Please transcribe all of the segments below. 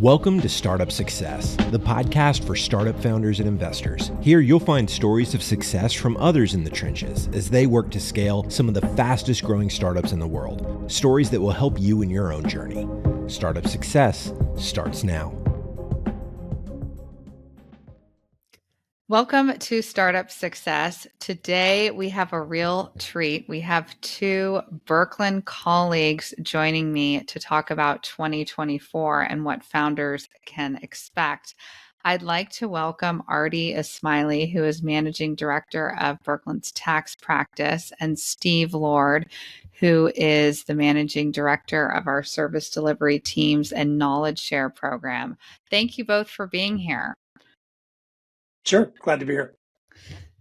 Welcome to Startup Success, the podcast for startup founders and investors. Here you'll find stories of success from others in the trenches as they work to scale some of the fastest growing startups in the world. Stories that will help you in your own journey. Startup Success starts now. Welcome to Startup Success. Today we have a real treat. We have two Birkeland colleagues joining me to talk about 2024 and what founders can expect. I'd like to welcome Ardy Esmaeili, who is Managing Director of Birkeland's tax practice, and Steve Lord, who is the Managing Director of our service delivery teams and knowledge share program. Thank you both for being here. Sure. Glad to be here.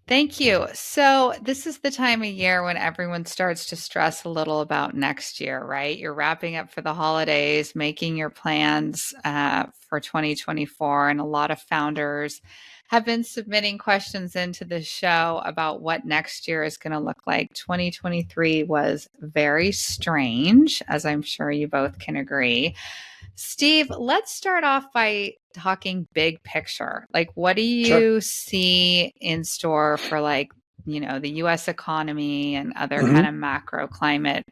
Thank you. So this is the time of year when everyone starts to stress a little about next year, right? You're wrapping up for the holidays, making your plans for 2024. And a lot of founders have been submitting questions into the show about what next year is going to look like. 2023 was very strange, as I'm sure you both can agree. Steve, let's start off by talking big picture. Like, what do you see in store for, the U.S. economy and other kind of macro climate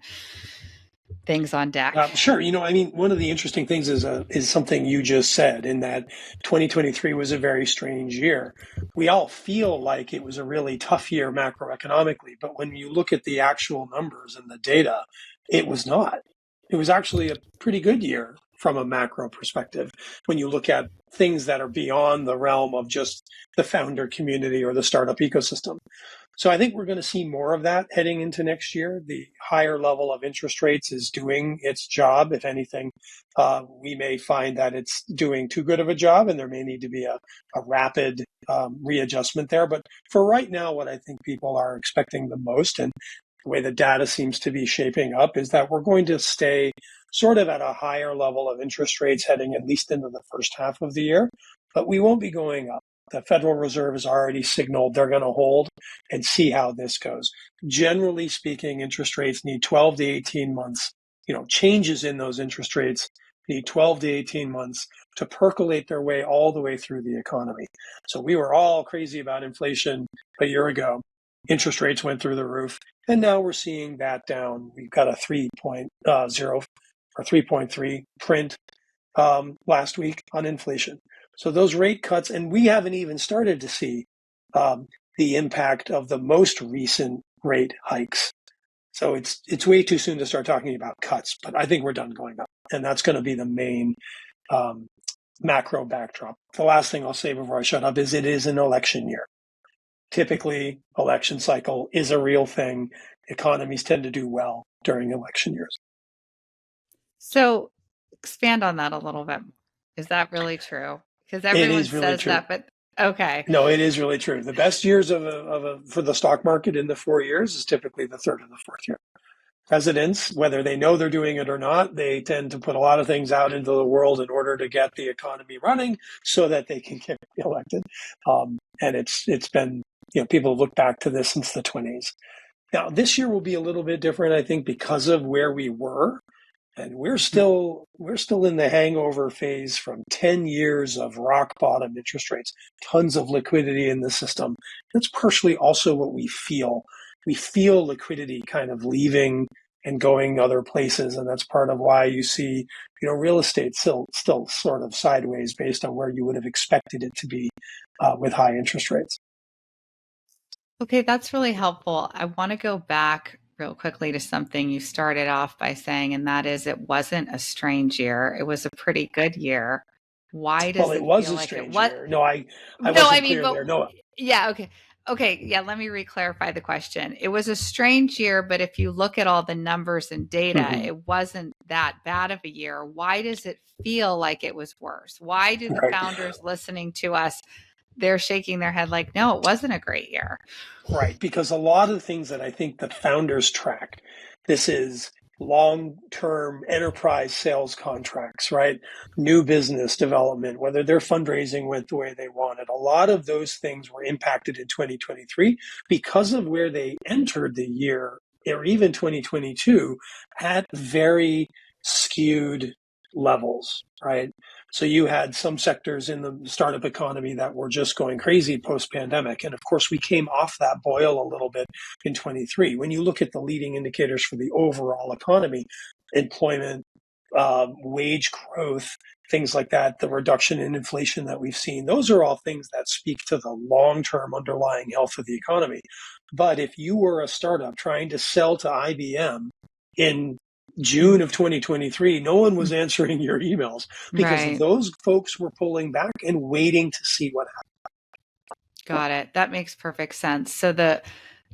things on deck? Sure. One of the interesting things is something you just said, in that 2023 was a very strange year. We all feel like it was a really tough year macroeconomically, but when you look at the actual numbers and the data, it was not. It was actually a pretty good year from a macro perspective when you look at things that are beyond the realm of just the founder community or the startup ecosystem. So I think we're going to see more of that heading into next year. The higher level of interest rates is doing its job. If anything, we may find that it's doing too good of a job and there may need to be a rapid readjustment there. But for right now, what I think people are expecting the most, and the way the data seems to be shaping up, is that we're going to stay sort of at a higher level of interest rates heading at least into the first half of the year, but we won't be going up. The Federal Reserve has already signaled they're going to hold and see how this goes. Generally speaking, interest rates need 12 to 18 months. Changes in those interest rates need 12 to 18 months to percolate their way all the way through the economy. So we were all crazy about inflation a year ago. Interest rates went through the roof, and now we're seeing that down. We've got a 3.0 or 3.3 print last week on inflation. So those rate cuts, and we haven't even started to see the impact of the most recent rate hikes. So it's way too soon to start talking about cuts, but I think we're done going up. And that's going to be the main macro backdrop. The last thing I'll say before I shut up is it is an election year. Typically, election cycle is a real thing. Economies tend to do well during election years. So expand on that a little bit. Is that really true? Because everyone says that, but okay. No, it is really true. The best years for the stock market in the 4 years is typically the third and the fourth year. Presidents, whether they know they're doing it or not, they tend to put a lot of things out into the world in order to get the economy running so that they can get elected. And it's been, people have looked back to this since the 1920s. Now, this year will be a little bit different, I think, because of where we were. And we're still in the hangover phase from 10 years of rock bottom interest rates, tons of liquidity in the system. That's partially also what we feel. We feel liquidity kind of leaving and going other places. And that's part of why you see, real estate still sort of sideways based on where you would have expected it to be with high interest rates. Okay, that's really helpful. I want to go back real quickly to something you started off by saying, and that is it wasn't a strange year. It was a pretty good year. Why does it was feel a like strange it year? No, I wasn't clear there. No. Yeah, okay. Okay, yeah, let me re-clarify the question. It was a strange year, but if you look at all the numbers and data, it wasn't that bad of a year. Why does it feel like it was worse? Why do the founders listening to us, they're shaking their head like, no, it wasn't a great year? Right, because a lot of the things that I think the founders track, this is long-term enterprise sales contracts, right? New business development, whether their fundraising went the way they wanted. A lot of those things were impacted in 2023 because of where they entered the year, or even 2022, had very skewed levels, right? So you had some sectors in the startup economy that were just going crazy post-pandemic. And of course, we came off that boil a little bit in 23. When you look at the leading indicators for the overall economy, employment, wage growth, things like that, the reduction in inflation that we've seen, those are all things that speak to the long-term underlying health of the economy. But if you were a startup trying to sell to IBM in June of 2023, no one was answering your emails because those folks were pulling back and waiting to see what happened. Got it. That makes perfect sense. So the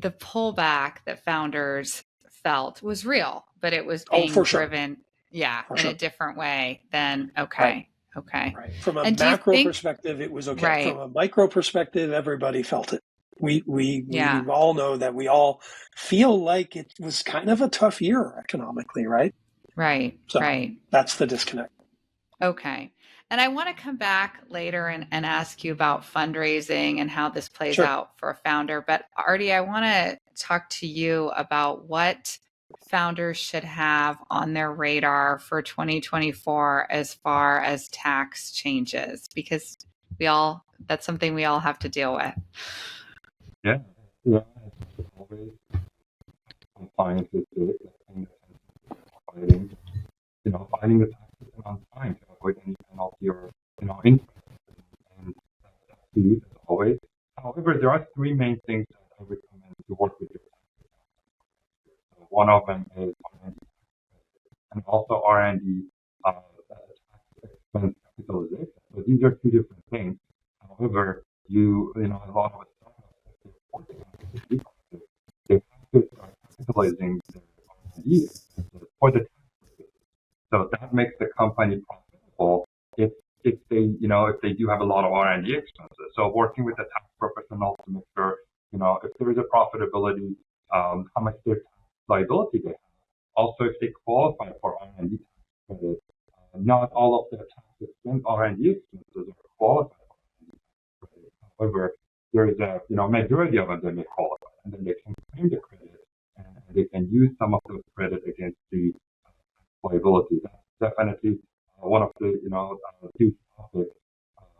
pullback that founders felt was real, but it was being driven, in a different way than okay. Right. From a And macro perspective, it was okay. Right. From a micro perspective, everybody felt it. We all know that we all feel like it was kind of a tough year economically, right? Right. So right. That's the disconnect. Okay. And I want to come back later and ask you about fundraising and how this plays out for a founder. But Ardy, I want to talk to you about what founders should have on their radar for 2024 as far as tax changes, because that's something we all have to deal with. Yeah. Always compliance with it and filing the taxes on time to avoid any penalty or interest and fees as always. However, there are three main things that I recommend to work with your tax accountant. So one of them is R&D and also R&D tax expense capitalization. So these are two different things. However, a lot of startups, they have to start capitalizing their R&D expenses for the tax purposes. So that makes the company profitable if they do have a lot of R&D expenses. So working with a tax professional to make sure, if there is a profitability, how much their tax liability they have. Also, if they qualify for R&D tax credit, not all of their tax expense, R&D expenses are qualified for R&D tax credit. However, there is a majority of them that may qualify, and then they can claim the credit, and they can use some of those credit against the liability. That's definitely one of the huge topics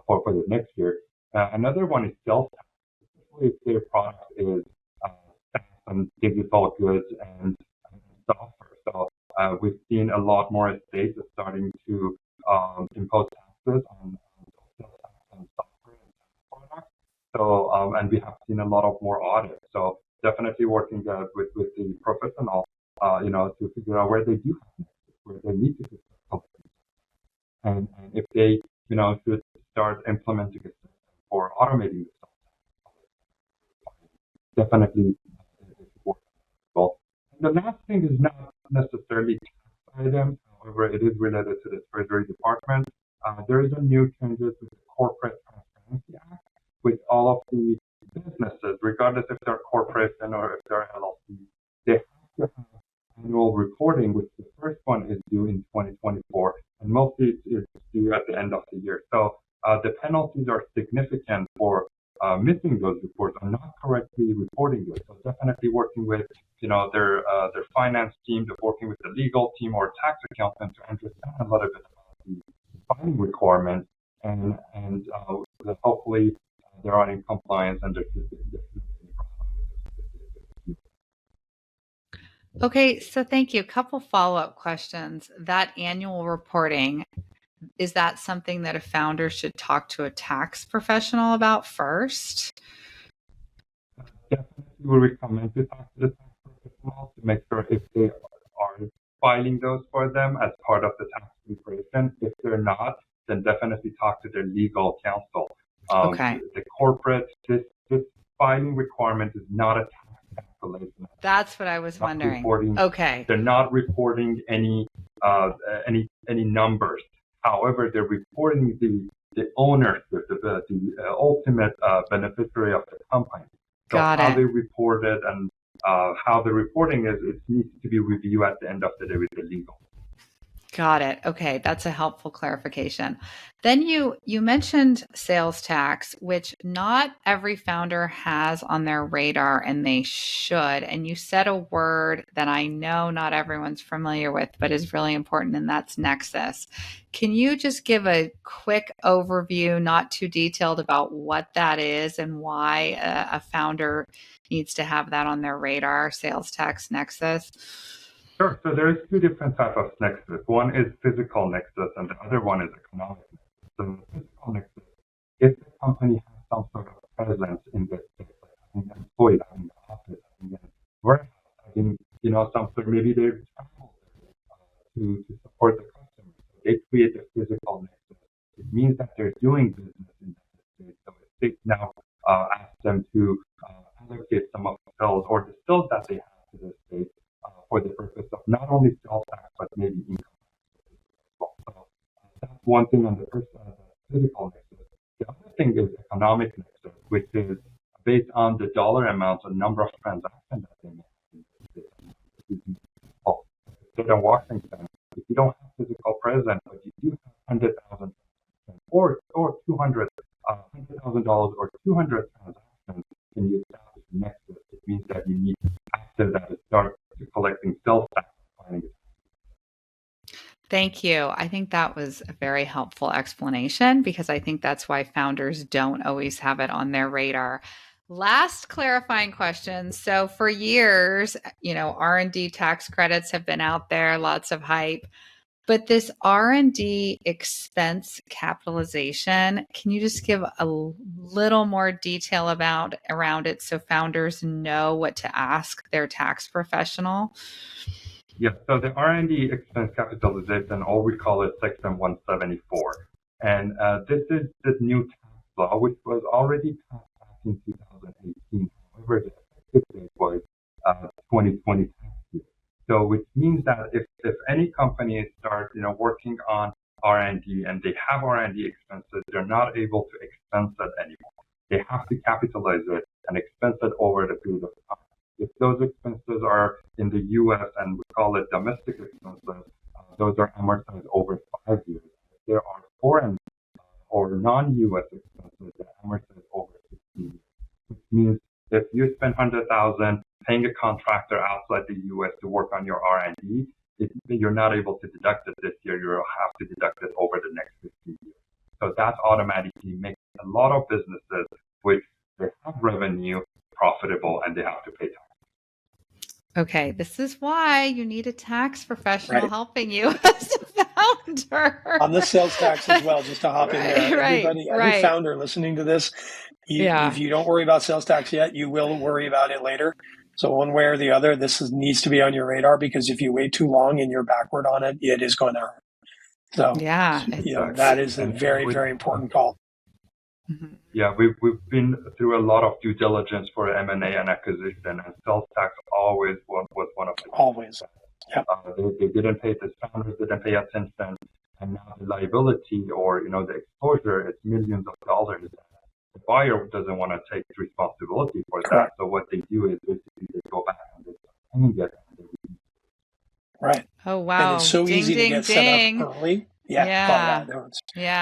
for the next year. Another one is sales tax, especially if their product is SaaS and digital goods and software. So we've seen a lot more states starting to impose taxes on sales tax on software and SaaS products. So and we have seen a lot of more audits. So definitely working with the professional, to figure out where they do have nexus, where they need to do and if they, should start implementing a system for automating the stuff. Definitely well. And the last thing is not necessarily tax items, however, it is related to the Treasury Department. There is a new changes with the Corporate Transparency Act, with all of the businesses, regardless if they're corporation or if they're LLC, they have to have annual reporting, which the first one is due in 2024, and mostly it's due at the end of the year. So the penalties are significant for missing those reports or not correctly reporting those. So definitely working with their finance team, working with the legal team or tax accountant to understand a little bit about the filing requirements and hopefully they're on in compliance and Okay, so thank you. A couple follow-up questions. That annual reporting, is that something that a founder should talk to a tax professional about first? Definitely we recommend to talk to the tax professional to make sure if they are filing those for them as part of the tax preparation. If they're not, then definitely talk to their legal counsel. Okay. The corporate, this filing requirement is not a tax calculation. That's what I was wondering. Okay. They're not reporting any numbers. However, they're reporting the ownership, the ultimate beneficiary of the company. So how they report it and how the reporting is, it needs to be reviewed at the end of the day with the legal. Got it. Okay, that's a helpful clarification. Then you mentioned sales tax, which not every founder has on their radar, and they should. And you said a word that I know not everyone's familiar with, but is really important, and that's nexus. Can you just give a quick overview, not too detailed, about what that is and why a founder needs to have that on their radar, sales tax nexus? Sure. So there's two different types of nexus. One is physical nexus, and the other one is economic nexus. So physical nexus, if the company has some sort of presence in the space, like having an employee, having an office, having a warehouse, having some sort, maybe they travel to support the customer. So they create a physical nexus. It means that they're doing business in that space. So if they now ask them to allocate some of the sales or the skills that they have to the state for the purpose of not only sales tax, but maybe income tax as well. So that's one thing on the first the physical nexus. The other thing is economic nexus, which is based on the dollar amounts and number of transactions that they make. State of Washington, if you don't have physical presence, but you do have 100,000 or $200,000 or 200 transactions, and you establish a nexus, it means that you need after that to start collecting sales tax. Thank you. I think that was a very helpful explanation because I think that's why founders don't always have it on their radar. Last clarifying question. So for years, R&D tax credits have been out there, lots of hype. But this R&D expense capitalization, can you just give a little more detail around it so founders know what to ask their tax professional? Yes, so the R&D expense capitalization, or we call it Section 174. And this is the new tax law, which was already passed back in 2018. However, the effective date was 2020 tax year. So which means that if any company start working on R&D and they have R&D expenses, they're not able to expense it anymore. They have to capitalize it and expense it over the period of time. If those expenses are in the U.S. and we call it domestic expenses, those are amortized over 5 years. If there are foreign or non-U.S. expenses that amortize over 15 years, which means if you spend $100,000 paying a contractor outside the U.S. to work on your R&D, you're not able to deduct it this year. You'll have to deduct it over the next 15 years. So that automatically makes a lot of businesses which they have revenue profitable and they have to pay tax. Okay, this is why you need a tax professional helping you as a founder. On the sales tax as well, just to hop in there. Everybody, every founder listening to this, if you don't worry about sales tax yet, you will worry about it later. So one way or the other, needs to be on your radar, because if you wait too long and you're backward on it, it is going to hurt. So that is a very, very important call. Mm-hmm. Yeah, we've been through a lot of due diligence for M&A and acquisition, and sales tax always was one of them. Always. Yeah. They didn't pay, the founders didn't pay attention, and now the liability or the exposure is millions of dollars. The buyer doesn't want to take responsibility for that. So what they do is basically they go back and they paying it. Right. Oh wow! And it's so easy to get set up early. Yeah.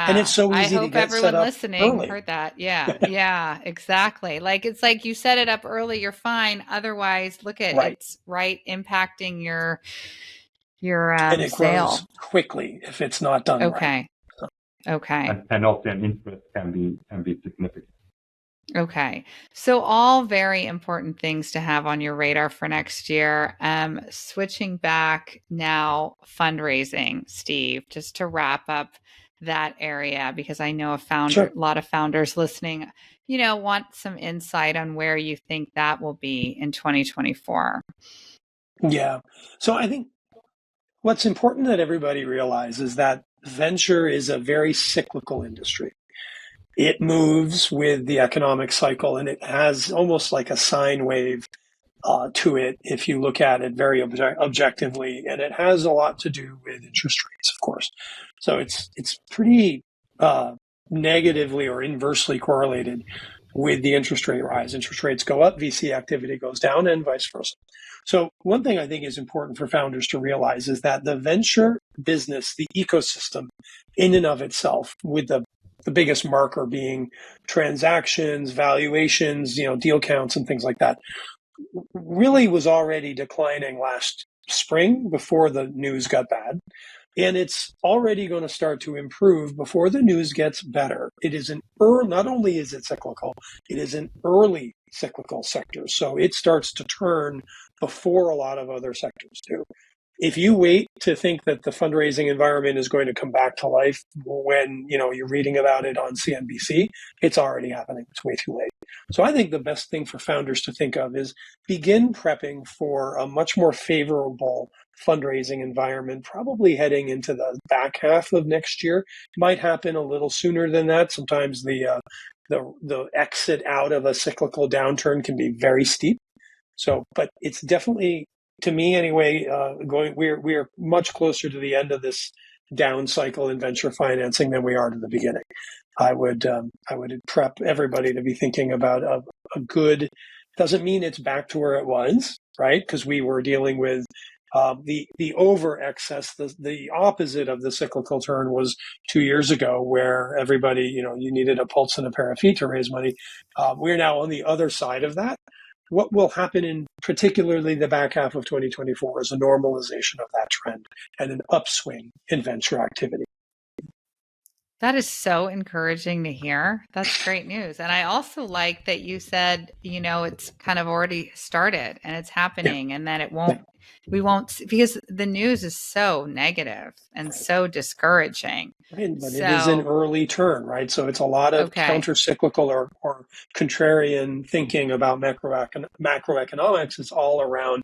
And it's so easy to get set up early. I hope everyone listening heard that. Yeah. Yeah, exactly. It's like you set it up early, you're fine. Otherwise, look at it's impacting your and it sale. grows quickly if it's not done right. Okay. And penalty and interest can be significant. Okay. So all very important things to have on your radar for next year. Switching back now, fundraising, Steve, just to wrap up that area, because I know a lot of founders listening, want some insight on where you think that will be in 2024. Yeah. So I think what's important that everybody realizes is that venture is a very cyclical industry. It moves with the economic cycle, and it has almost like a sine wave to it if you look at it very objectively. And it has a lot to do with interest rates, of course. So it's pretty negatively or inversely correlated with the interest rate rise. Interest rates go up, VC activity goes down, and vice versa. So one thing I think is important for founders to realize is that the venture business, the ecosystem in and of itself, with the biggest marker being transactions, valuations, deal counts and things like that, really was already declining last spring before the news got bad. And it's already going to start to improve before the news gets better. It is not only is it cyclical, it is an early cyclical sector. So it starts to turn before a lot of other sectors do. If you wait to think that the fundraising environment is going to come back to life when, you're reading about it on CNBC, it's already happening. It's way too late. So I think the best thing for founders to think of is begin prepping for a much more favorable fundraising environment, probably heading into the back half of next year. It might happen a little sooner than that. Sometimes the exit out of a cyclical downturn can be very steep. So, but it's definitely, to me anyway, we are much closer to the end of this down cycle in venture financing than we are to the beginning. I would prep everybody to be thinking about a good. Doesn't mean it's back to where it was, right? Because we were dealing with the over excess. The opposite of the cyclical turn was 2 years ago, where everybody, you needed a pulse and a pair of feet to raise money. We're now on the other side of that. What will happen in particularly the back half of 2024 is a normalization of that trend and an upswing in venture activity. That is so encouraging to hear. That's great news. And I also like that you said, it's kind of already started and it's happening, and that we won't, because the news is so negative and so discouraging. Right, but it is an early turn, right? So it's a lot of counter-cyclical or contrarian thinking about macroeconomics. It's all around,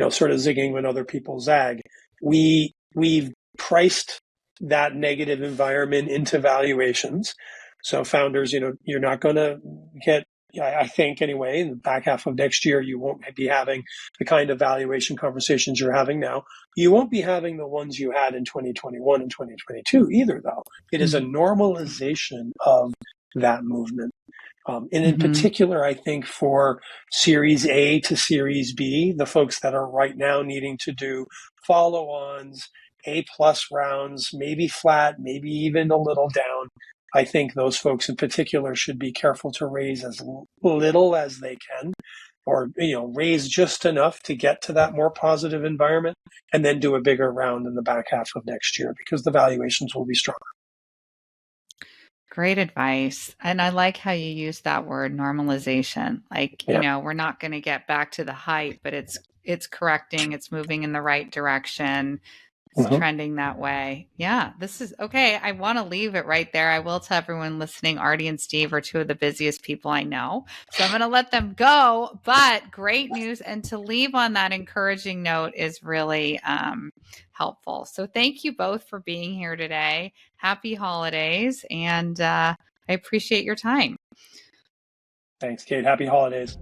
sort of zigging when other people zag. We've priced that negative environment into valuations. So founders, you're not going to get, I think anyway, in the back half of next year, you won't be having the kind of valuation conversations you're having now. You won't be having the ones you had in 2021 and 2022 either, though. It is a normalization of that movement. And in particular, I think for Series A to Series B, the folks that are right now needing to do follow-ons, A+ rounds, maybe flat, maybe even a little down, I think those folks in particular should be careful to raise as little as they can, or raise just enough to get to that more positive environment, and then do a bigger round in the back half of next year because the valuations will be stronger. Great advice. And I like how you use that word, normalization. Like, we're not going to get back to the height, but it's correcting, it's moving in the right direction. It's trending that way. Yeah, this is okay. I want to leave it right there. I will tell everyone listening, Ardy and Steve are two of the busiest people I know. So I'm going to let them go, but great news. And to leave on that encouraging note is really helpful. So thank you both for being here today. Happy holidays. And I appreciate your time. Thanks, Kate. Happy holidays.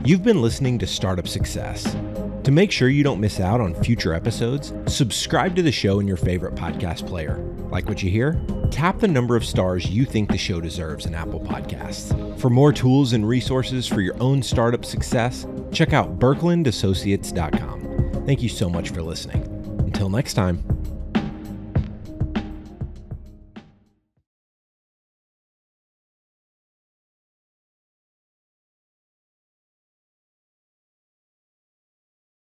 You've been listening to Startup Success. To make sure you don't miss out on future episodes, subscribe to the show in your favorite podcast player. Like what you hear? Tap the number of stars you think the show deserves in Apple Podcasts. For more tools and resources for your own startup success, check out birkelandassociates.com. Thank you so much for listening. Until next time.